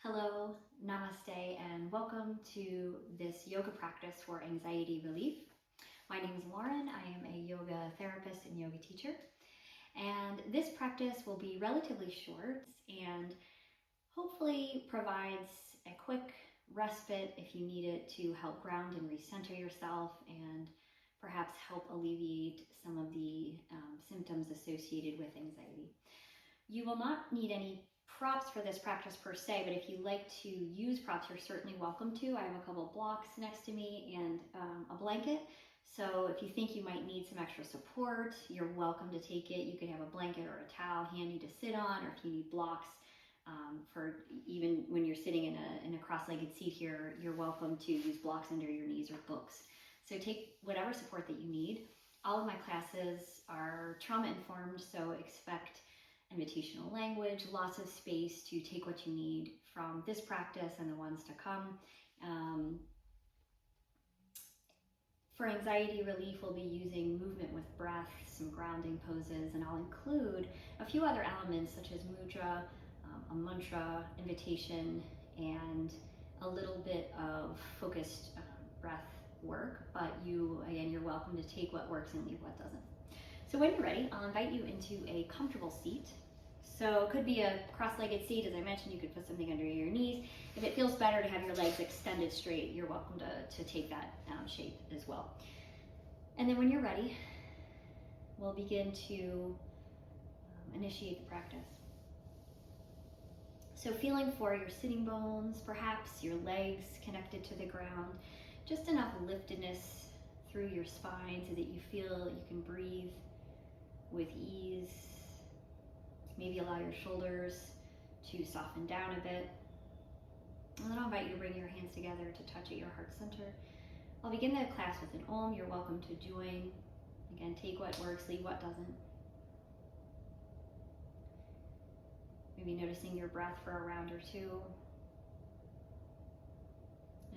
Hello, namaste, and welcome to this yoga practice for anxiety relief. My name is Lauren. I am a yoga therapist and yoga teacher. And this practice will be relatively short and hopefully provides a quick respite if you need it to help ground and recenter yourself and perhaps help alleviate some of the symptoms associated with anxiety. You will not need any props for this practice per se, but if you like to use props, you're certainly welcome to. I have a couple of blocks next to me and a blanket. So if you think you might need some extra support, you're welcome to take it. You could have a blanket or a towel handy to sit on, or if you need blocks for even when you're sitting in a cross-legged seat here, you're welcome to use blocks under your knees or books. So take whatever support that you need. All of my classes are trauma-informed, so expect invitational language, lots of space to take what you need from this practice and the ones to come. For anxiety relief, we'll be using movement with breath, some grounding poses, and I'll include a few other elements such as mudra, a mantra, invitation, and a little bit of focused breath work, but you're welcome to take what works and leave what doesn't. So when you're ready, I'll invite you into a comfortable seat. So it could be a cross-legged seat. As I mentioned, you could put something under your knees. If it feels better to have your legs extended straight, you're welcome to take that shape as well. And then when you're ready, we'll begin to initiate the practice. So feeling for your sitting bones, perhaps your legs connected to the ground, just enough liftedness through your spine so that you feel you can breathe with ease. Maybe allow your shoulders to soften down a bit. And then I'll invite you to bring your hands together to touch at your heart center. I'll begin the class with an Om. You're welcome to join. Again, take what works, leave what doesn't. Maybe noticing your breath for a round or two.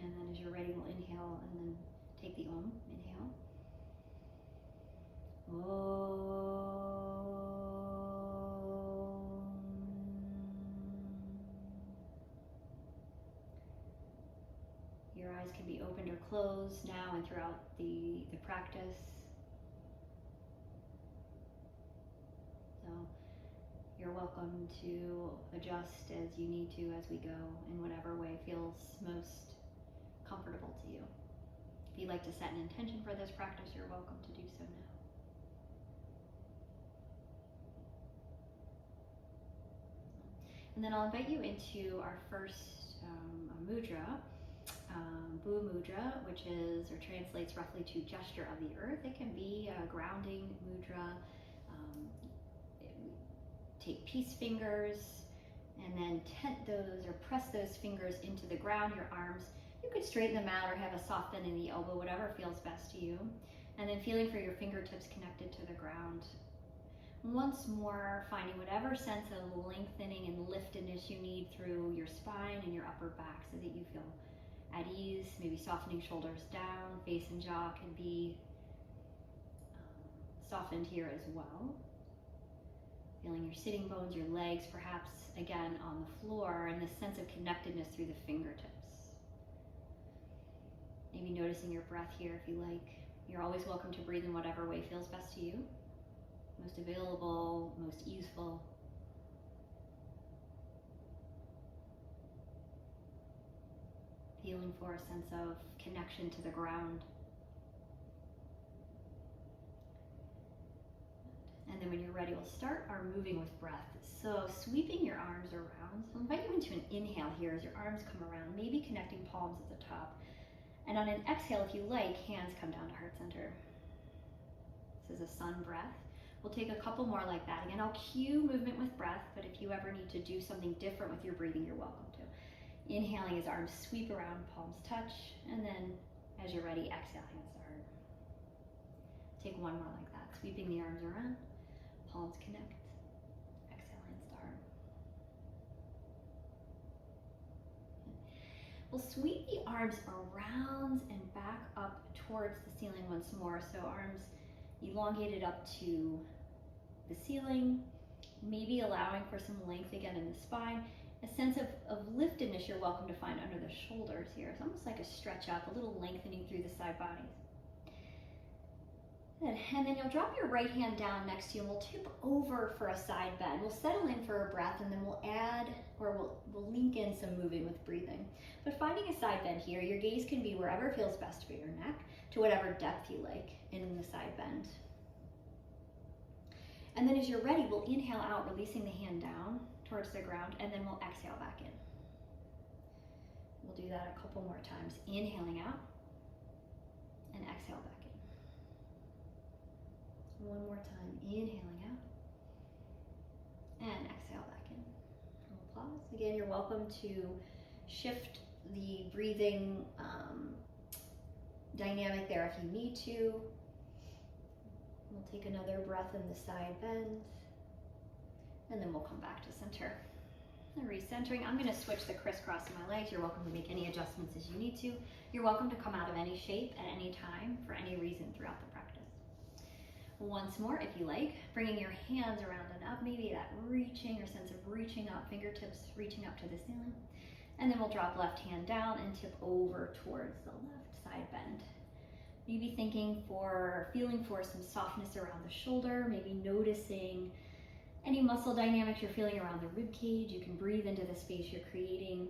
And then as you're ready, we'll inhale and then take the Om. Inhale. Om. Your eyes can be opened or closed now and throughout the practice. So you're welcome to adjust as you need to as we go in whatever way feels most comfortable to you. If you'd like to set an intention for this practice, you're welcome to do so now. And then I'll invite you into our first mudra. Bu mudra, which is or translates roughly to gesture of the earth. It can be a grounding mudra. Take peace fingers and then tent those or press those fingers into the ground. Your arms, you could straighten them out or have a soft bend in the elbow, whatever feels best to you. And then feeling for your fingertips connected to the ground. Once more, finding whatever sense of lengthening and liftedness you need through your spine and your upper back so that you feel at ease, maybe softening shoulders down, face and jaw can be softened here as well. Feeling your sitting bones, your legs perhaps again on the floor, and this sense of connectedness through the fingertips. Maybe noticing your breath here if you like. You're always welcome to breathe in whatever way feels best to you. Most available, most easeful. Feeling for a sense of connection to the ground. And then when you're ready, we'll start our moving with breath. So sweeping your arms around. So I'll invite you into an inhale here as your arms come around, maybe connecting palms at the top. And on an exhale, if you like, hands come down to heart center. This is a sun breath. We'll take a couple more like that. Again, I'll cue movement with breath, but if you ever need to do something different with your breathing, you're welcome to. Inhaling as arms sweep around, palms touch, and then as you're ready, exhale, hands to heart. Take one more like that. Sweeping the arms around, palms connect, exhale, hands to heart. We'll sweep the arms around and back up towards the ceiling once more. So arms elongated up to the ceiling, maybe allowing for some length again in the spine. A sense of liftedness you're welcome to find under the shoulders here. It's almost like a stretch up, a little lengthening through the side bodies. Good. And then you'll drop your right hand down next to you and we'll tip over for a side bend. We'll settle in for a breath and then we'll add, or we'll link in some moving with breathing. But finding a side bend here, your gaze can be wherever feels best for your neck, to whatever depth you like in the side bend. And then as you're ready, we'll inhale out, releasing the hand down towards the ground, and then we'll exhale back in. We'll do that a couple more times. Inhaling out and exhale back in. One more time. Inhaling out and exhale back in. We'll pause. Again, you're welcome to shift the breathing dynamic there if you need to. We'll take another breath in the side bend, and then we'll come back to center. And recentering, I'm going to switch the crisscross of my legs. You're welcome to make any adjustments as you need to. You're welcome to come out of any shape at any time for any reason throughout the practice. Once more, if you like, bringing your hands around and up, maybe that reaching or sense of reaching up, fingertips reaching up to the ceiling. And then we'll drop left hand down and tip over towards the left side bend. Maybe feeling for some softness around the shoulder, maybe noticing any muscle dynamics you're feeling around the rib cage. You can breathe into the space you're creating.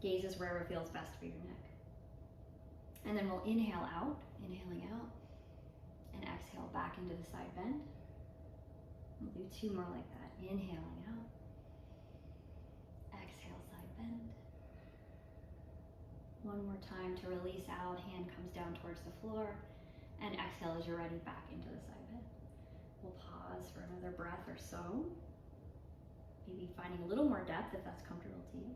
Gaze is wherever feels best for your neck. And then we'll inhale out, inhaling out, and exhale back into the side bend. We'll do two more like that. Inhaling out, exhale, side bend. One more time to release out, hand comes down towards the floor, and exhale as you're ready back into the side bend. We'll pause for another breath or so. Maybe finding a little more depth if that's comfortable to you.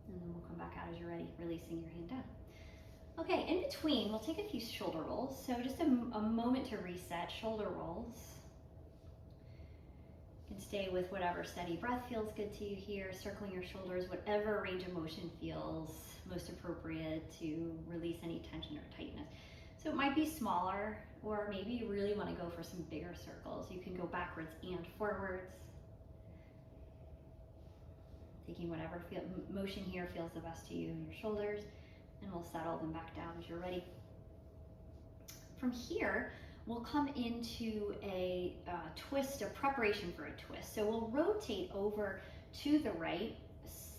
And then we'll come back out as you're ready, releasing your hand down. Okay, in between, we'll take a few shoulder rolls. So just a moment to reset. Shoulder rolls. You can stay with whatever steady breath feels good to you here, circling your shoulders, whatever range of motion feels most appropriate to release any tension or tightness. So it might be smaller, or maybe you really want to go for some bigger circles. You can go backwards and forwards. Taking whatever motion here feels the best to you in your shoulders, and we'll settle them back down as you're ready. From here, we'll come into a twist, a preparation for a twist. So we'll rotate over to the right.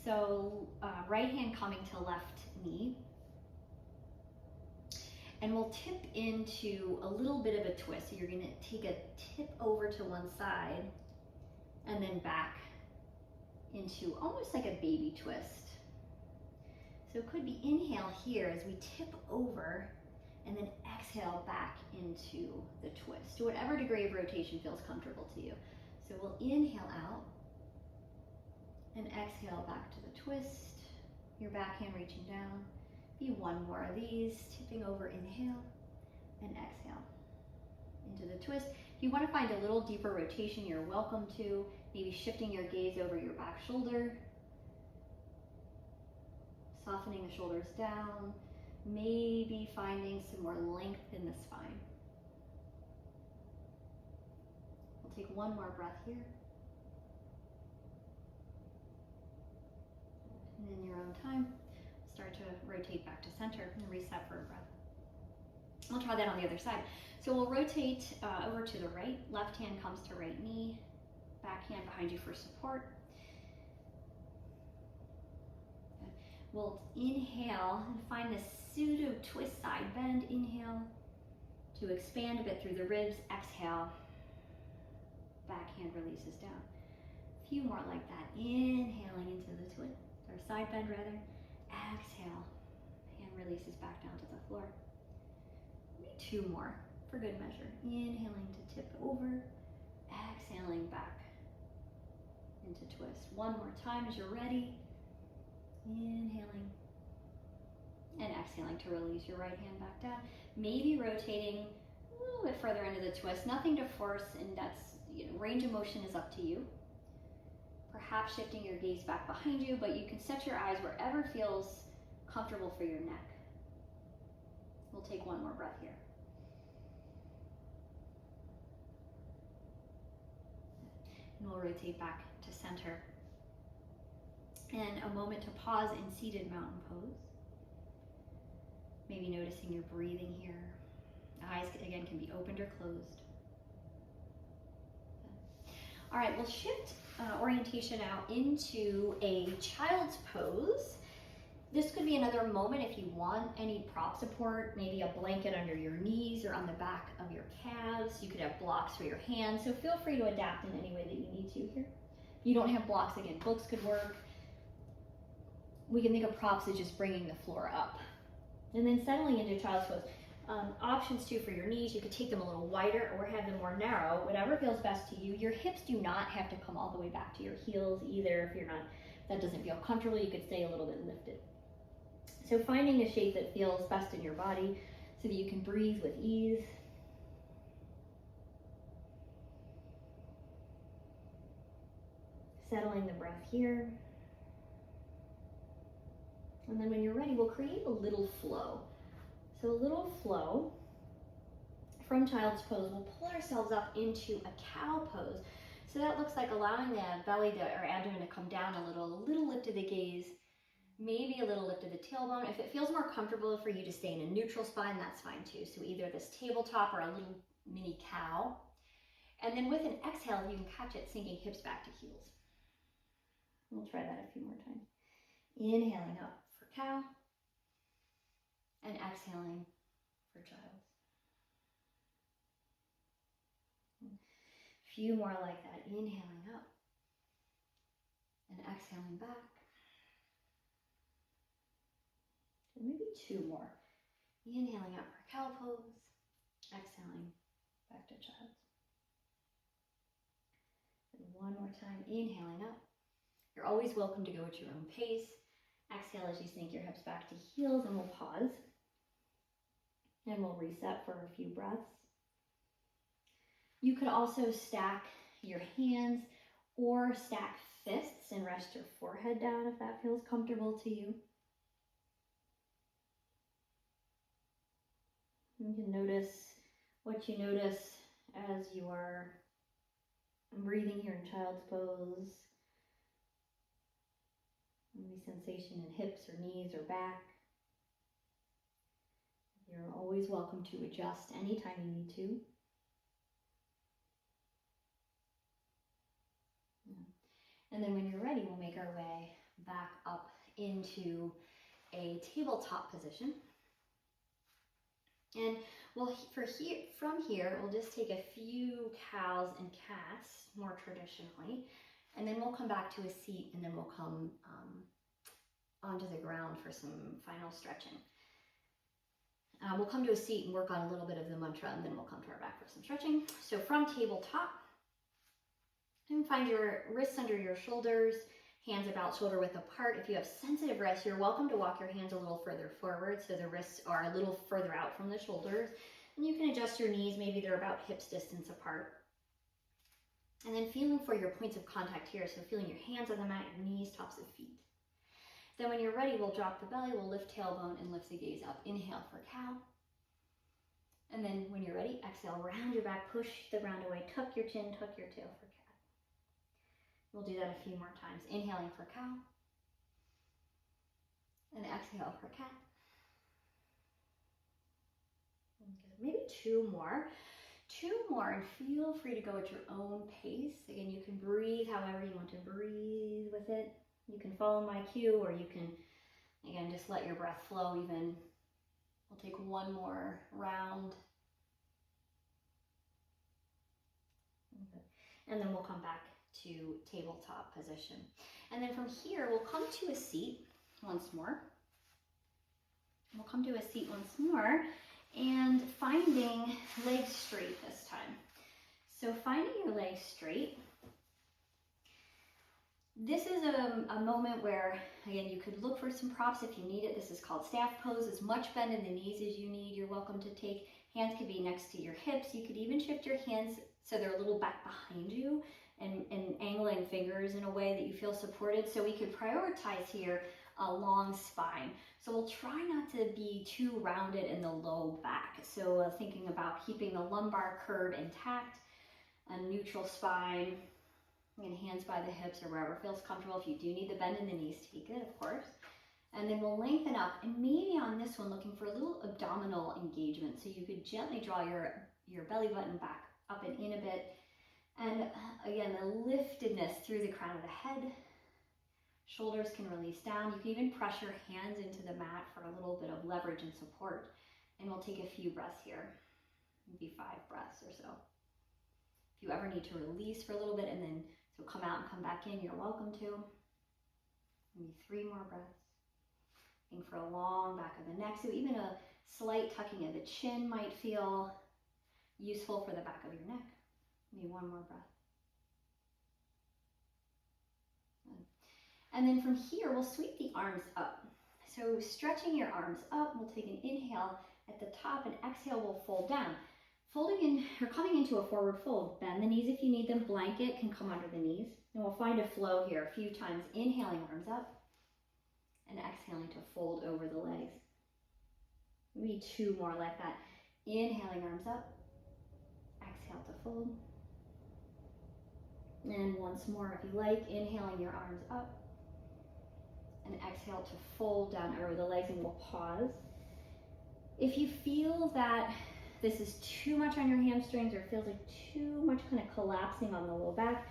So right hand coming to left knee. And we'll tip into a little bit of a twist. So you're gonna take a tip over to one side and then back into almost like a baby twist. So it could be inhale here as we tip over and then exhale back into the twist to whatever degree of rotation feels comfortable to you. So we'll inhale out and exhale back to the twist. Your back hand reaching down. Be one more of these, tipping over, inhale and exhale into the twist. If you want to find a little deeper rotation, you're welcome to. Maybe shifting your gaze over your back shoulder, softening the shoulders down, maybe finding some more length in the spine. We'll take one more breath here. And in your own time, start to rotate back to center and reset for a breath. We'll try that on the other side. So we'll rotate over to the right. Left hand comes to right knee. Back hand behind you for support. We'll inhale and find this pseudo twist side bend. Inhale to expand a bit through the ribs. Exhale. Back hand releases down. A few more like that. Inhaling into the twist, or side bend rather. Exhale. Hand releases back down to the floor. Maybe two more for good measure. Inhaling to tip over. Exhaling back into twist. One more time as you're ready. Inhaling and exhaling to release your right hand back down. Maybe rotating a little bit further into the twist. Nothing to force, and that's, range of motion is up to you. Perhaps shifting your gaze back behind you, but you can set your eyes wherever feels comfortable for your neck. We'll take one more breath here. And we'll rotate back to center. And a moment to pause in seated mountain pose. Maybe noticing your breathing here. Eyes, again, can be opened or closed. All right, we'll shift orientation now into a child's pose. This could be another moment if you want any prop support, maybe a blanket under your knees or on the back of your calves. You could have blocks for your hands, so feel free to adapt in any way that you need to here. If you don't have blocks, again, books could work. We can think of props as just bringing the floor up. And then settling into child's pose. Options too for your knees, you could take them a little wider or have them more narrow, whatever feels best to you. Your hips do not have to come all the way back to your heels either. If that doesn't feel comfortable, you could stay a little bit lifted. So finding a shape that feels best in your body so that you can breathe with ease. Settling the breath here. And then when you're ready, we'll create a little flow. So a little flow from child's pose. We'll pull ourselves up into a cow pose. So that looks like allowing the belly or abdomen to come down a little lift of the gaze, maybe a little lift of the tailbone. If it feels more comfortable for you to stay in a neutral spine, that's fine too. So either this tabletop or a little mini cow. And then with an exhale, you can catch it sinking hips back to heels. We'll try that a few more times. Inhaling up for cow and exhaling for child. A few more like that. Inhaling up and exhaling back. And maybe two more. Inhaling up for cow pose, exhaling back to child. And one more time, inhaling up. You're always welcome to go at your own pace. Exhale as you sink your hips back to heels, and we'll pause. And we'll reset for a few breaths. You could also stack your hands or stack fists and rest your forehead down if that feels comfortable to you. You can notice what you notice as you are breathing here in child's pose. Any sensation in hips or knees or back. You're always welcome to adjust anytime you need to. And then when you're ready, we'll make our way back up into a tabletop position. And from here, we'll just take a few cows and cats, more traditionally, and then we'll come back to a seat, and then we'll come onto the ground for some final stretching. We'll come to a seat and work on a little bit of the mantra, and then we'll come to our back for some stretching. So from tabletop, and find your wrists under your shoulders, hands about shoulder width apart. If you have sensitive wrists, you're welcome to walk your hands a little further forward so the wrists are a little further out from the shoulders. And you can adjust your knees, maybe they're about hips distance apart. And then feeling for your points of contact here, so feeling your hands on the mat, your knees, tops of feet. Then when you're ready, we'll drop the belly, we'll lift tailbone and lift the gaze up. Inhale for cow. And then when you're ready, exhale, round your back, push the ground away, tuck your chin, tuck your tail for cat. We'll do that a few more times. Inhaling for cow. And exhale for cat. Maybe two more. Two more, and feel free to go at your own pace. Again, you can breathe however you want to breathe with it. You can follow my cue, or you can, again, just let your breath flow even. We'll take one more round. Okay. And then we'll come back to tabletop position. And then from here, we'll come to a seat once more. We'll come to a seat once more, and finding legs straight this time. So finding your legs straight. This is a moment where, again, you could look for some props if you need it. This is called staff pose. As much bend in the knees as you need, you're welcome to take. Hands could be next to your hips. You could even shift your hands so they're a little back behind you and angling fingers in a way that you feel supported. So we could prioritize here a long spine. So we'll try not to be too rounded in the low back. So thinking about keeping the lumbar curve intact, a neutral spine. Again, hands by the hips or wherever feels comfortable. If you do need the bend in the knees, take it, of course. And then we'll lengthen up, and maybe on this one, looking for a little abdominal engagement. So you could gently draw your belly button back up and in a bit. And again, the liftedness through the crown of the head. Shoulders can release down. You can even press your hands into the mat for a little bit of leverage and support. And we'll take a few breaths here, maybe 5 breaths or so. If you ever need to release for a little bit and then so come out and come back in, you're welcome to. Maybe 3 more breaths. Looking for a long back of the neck. So even a slight tucking of the chin might feel useful for the back of your neck. Maybe 1 more breath. And then from here, we'll sweep the arms up. So stretching your arms up, we'll take an inhale at the top, and exhale, we'll fold down. Folding in, or coming into a forward fold. Bend the knees if you need them. Blanket can come under the knees. And we'll find a flow here a few times. Inhaling, arms up, and exhaling to fold over the legs. Maybe 2 more like that. Inhaling, arms up, exhale to fold. And once more if you like, inhaling your arms up, and exhale to fold down over the legs, and we'll pause. If you feel that this is too much on your hamstrings or feels like too much kind of collapsing on the low back,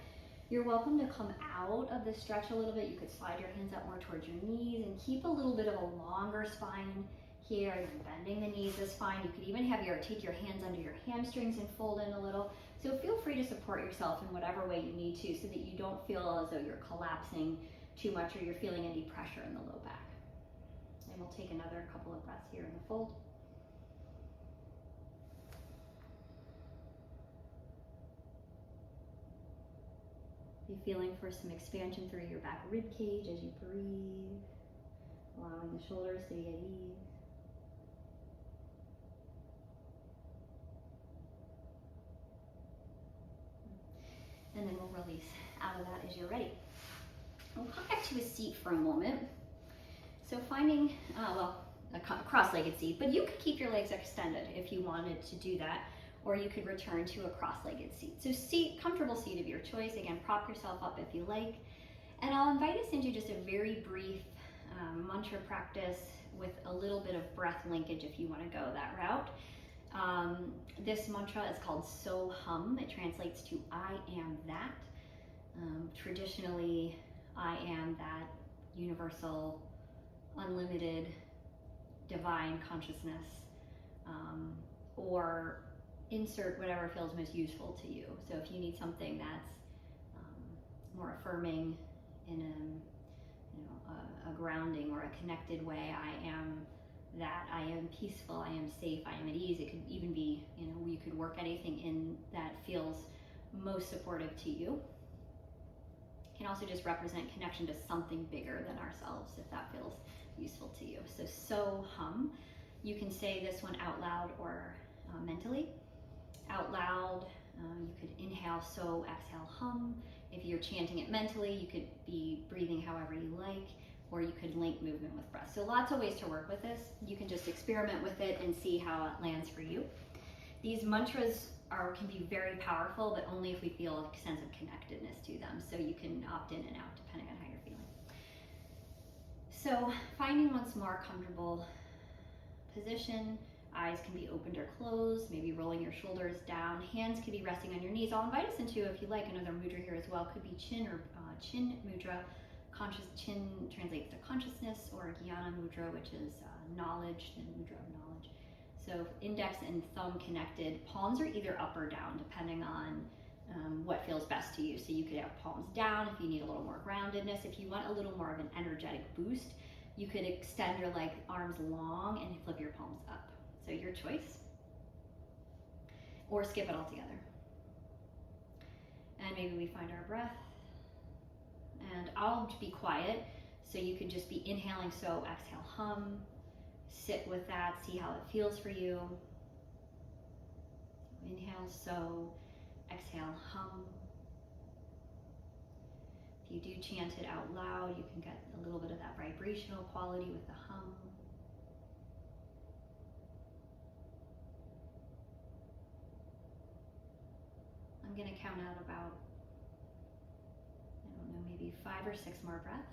you're welcome to come out of the stretch a little bit. You could slide your hands up more towards your knees and keep a little bit of a longer spine here, and bending the knees is fine. You could even have take your hands under your hamstrings and fold in a little. So feel free to support yourself in whatever way you need to so that you don't feel as though you're collapsing too much or you're feeling any pressure in the low back. And we'll take another couple of breaths here in the fold. Be feeling for some expansion through your back rib cage as you breathe, allowing the shoulders to be at ease. And then we'll release out of that as you're ready. We'll come back to a seat for a moment. So finding, a cross-legged seat, but you could keep your legs extended if you wanted to do that, or you could return to a cross-legged seat. So comfortable seat of your choice. Again, prop yourself up if you like. And I'll invite us into just a very brief mantra practice with a little bit of breath linkage if you want to go that route. This mantra is called So Hum. It translates to I am that. Traditionally, I am that universal, unlimited, divine consciousness, or insert whatever feels most useful to you. So if you need something that's more affirming in a grounding or a connected way, I am that, I am peaceful, I am safe, I am at ease. It could even be, you could work anything in that feels most supportive to you. It can also just represent connection to something bigger than ourselves if that feels useful to you. So hum. You can say this one out loud or mentally. Out loud, you could inhale so, exhale hum. If you're chanting it mentally, you could be breathing however you like, or you could link movement with breath. So lots of ways to work with this. You can just experiment with it and see how it lands for you. These mantras can be very powerful, but only if we feel a sense of connectedness to them. So you can opt in and out depending on how you're feeling. So finding once more comfortable position. Eyes can be opened or closed, maybe rolling your shoulders down. Hands could be resting on your knees. I'll invite us into, if you like, another mudra here as well. Could be chin or chin mudra. Conscious chin translates to consciousness, or jnana mudra, which is knowledge, the mudra of knowledge. So index and thumb connected. Palms are either up or down, depending on what feels best to you. So you could have palms down if you need a little more groundedness. If you want a little more of an energetic boost, you could extend your arms long and flip your palms up. So your choice. Or skip it altogether. And maybe we find our breath. And I'll be quiet, so you could just be inhaling so, exhale hum. Sit with that, see how it feels for you. Inhale so, exhale hum. If you do chant it out loud, you can get a little bit of that vibrational quality with the hum. I'm going to count out about maybe 5 or 6 more breaths.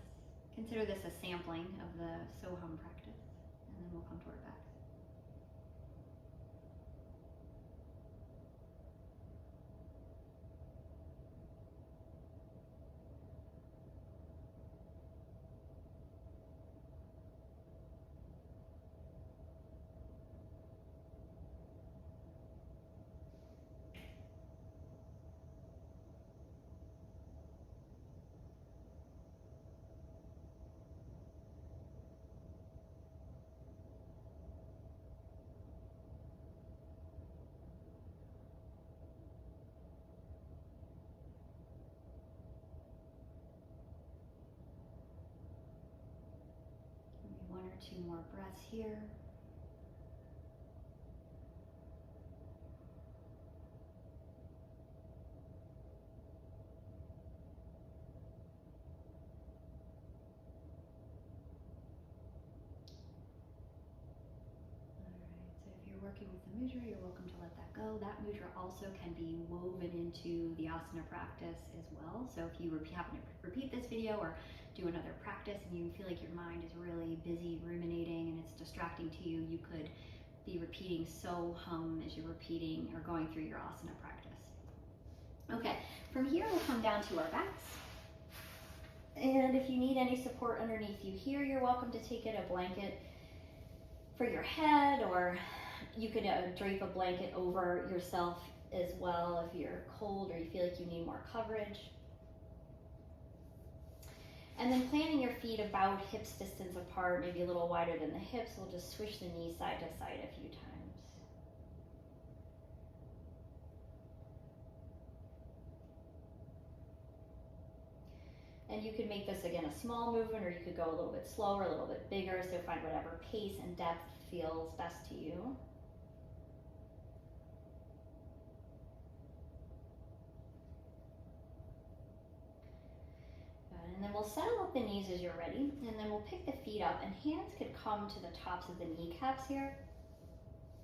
Consider this a sampling of the Soham practice, and then we'll come to our backs. Maybe 1 or 2 more breaths here. Working with the mudra, you're welcome to let that go. That mudra also can be woven into the asana practice as well. So if you happen to repeat this video or do another practice and you feel like your mind is really busy ruminating and it's distracting to you, you could be repeating Soham as you're repeating or going through your asana practice. Okay, from here we'll come down to our backs. And if you need any support underneath you here, you're welcome to take it, a blanket for your head, or you could drape a blanket over yourself as well if you're cold or you feel like you need more coverage. And then planting your feet about hips distance apart, maybe a little wider than the hips. We'll just swish the knees side to side a few times. And you could make this, again, a small movement, or you could go a little bit slower, a little bit bigger, so find whatever pace and depth feels best to you. And then we'll settle up the knees as you're ready, and then we'll pick the feet up, and hands could come to the tops of the kneecaps here.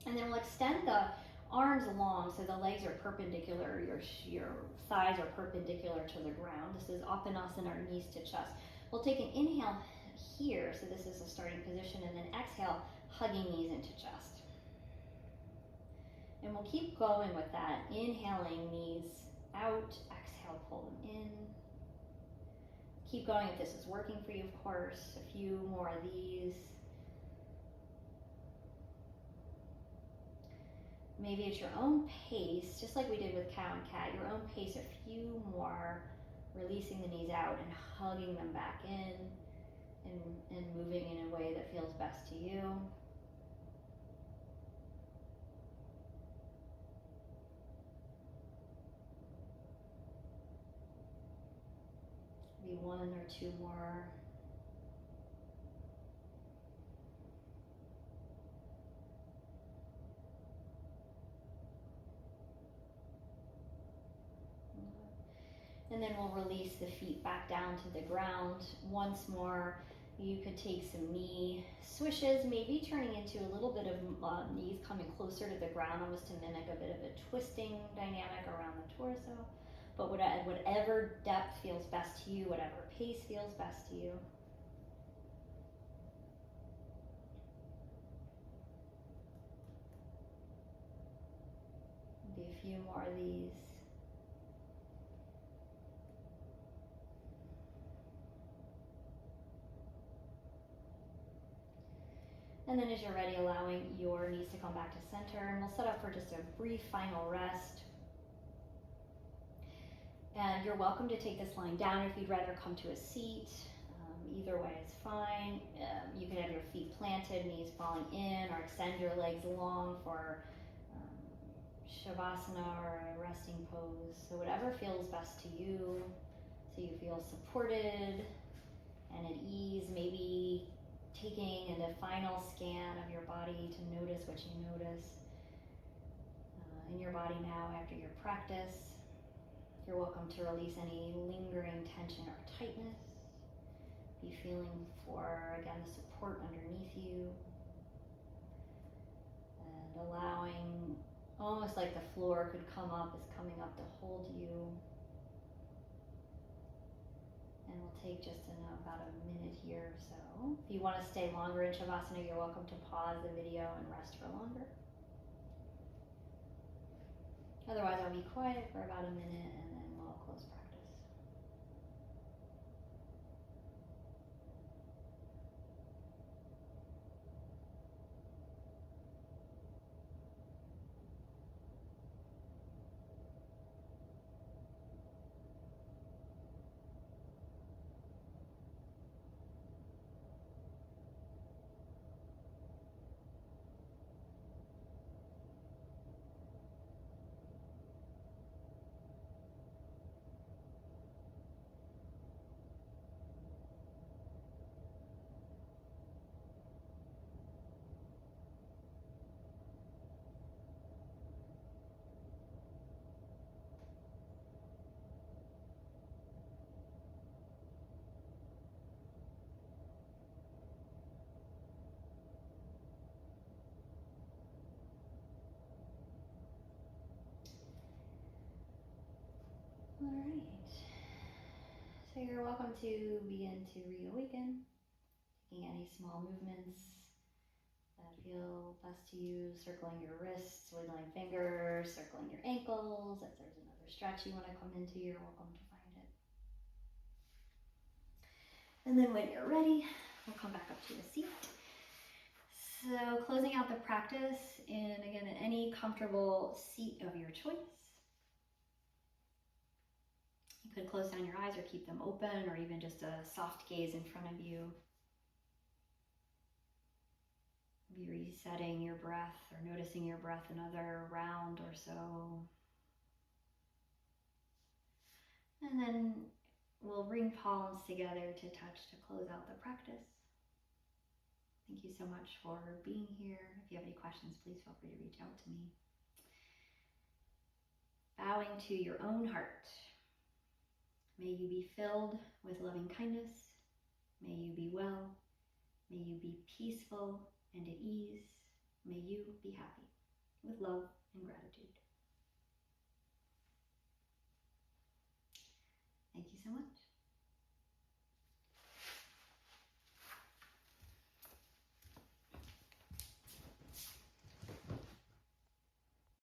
And then we'll extend the arms long so the legs are perpendicular, your thighs are perpendicular to the ground. This is Uttanasana, our knees to chest. We'll take an inhale here, so this is the starting position, and then exhale, hugging knees into chest. And we'll keep going with that, inhaling knees out, exhale, pull them in. Keep going if this is working for you, of course. A few more of these. Maybe at your own pace, just like we did with cow and cat, your own pace, a few more, releasing the knees out and hugging them back in and moving in a way that feels best to you. Maybe 1 or 2 more. And then we'll release the feet back down to the ground. Once more, you could take some knee swishes, maybe turning into a little bit of knees coming closer to the ground, almost to mimic a bit of a twisting dynamic around the torso. But whatever depth feels best to you, whatever pace feels best to you. Maybe a few more of these. And then as you're ready, allowing your knees to come back to center, and we'll set up for just a brief final rest. And you're welcome to take this lying down if you'd rather come to a seat. Either way is fine. You can have your feet planted, knees falling in, or extend your legs long for Shavasana or a resting pose. So whatever feels best to you, so you feel supported and at ease, maybe taking a final scan of your body to notice what you notice in your body now after your practice. You're welcome to release any lingering tension or tightness. Be feeling for, again, the support underneath you. And allowing, almost like the floor could come up, is coming up to hold you. And we'll take just about a minute here or so. If you want to stay longer in Shavasana, you're welcome to pause the video and rest for longer. Otherwise, I'll be quiet for about a minute and then we'll close practice. All right. So you're welcome to begin to reawaken, taking any small movements that feel best to you, circling your wrists, wiggling fingers, circling your ankles. If there's another stretch you want to come into, you're welcome to find it. And then when you're ready, we'll come back up to a seat. So closing out the practice in any comfortable seat of your choice. You could close down your eyes or keep them open, or even just a soft gaze in front of you. Be resetting your breath or noticing your breath another round or so. And then we'll bring palms together to touch to close out the practice. Thank you so much for being here. If you have any questions, please feel free to reach out to me. Bowing to your own heart. May you be filled with loving kindness. May you be well. May you be peaceful and at ease. May you be happy. With love and gratitude. Thank you so much.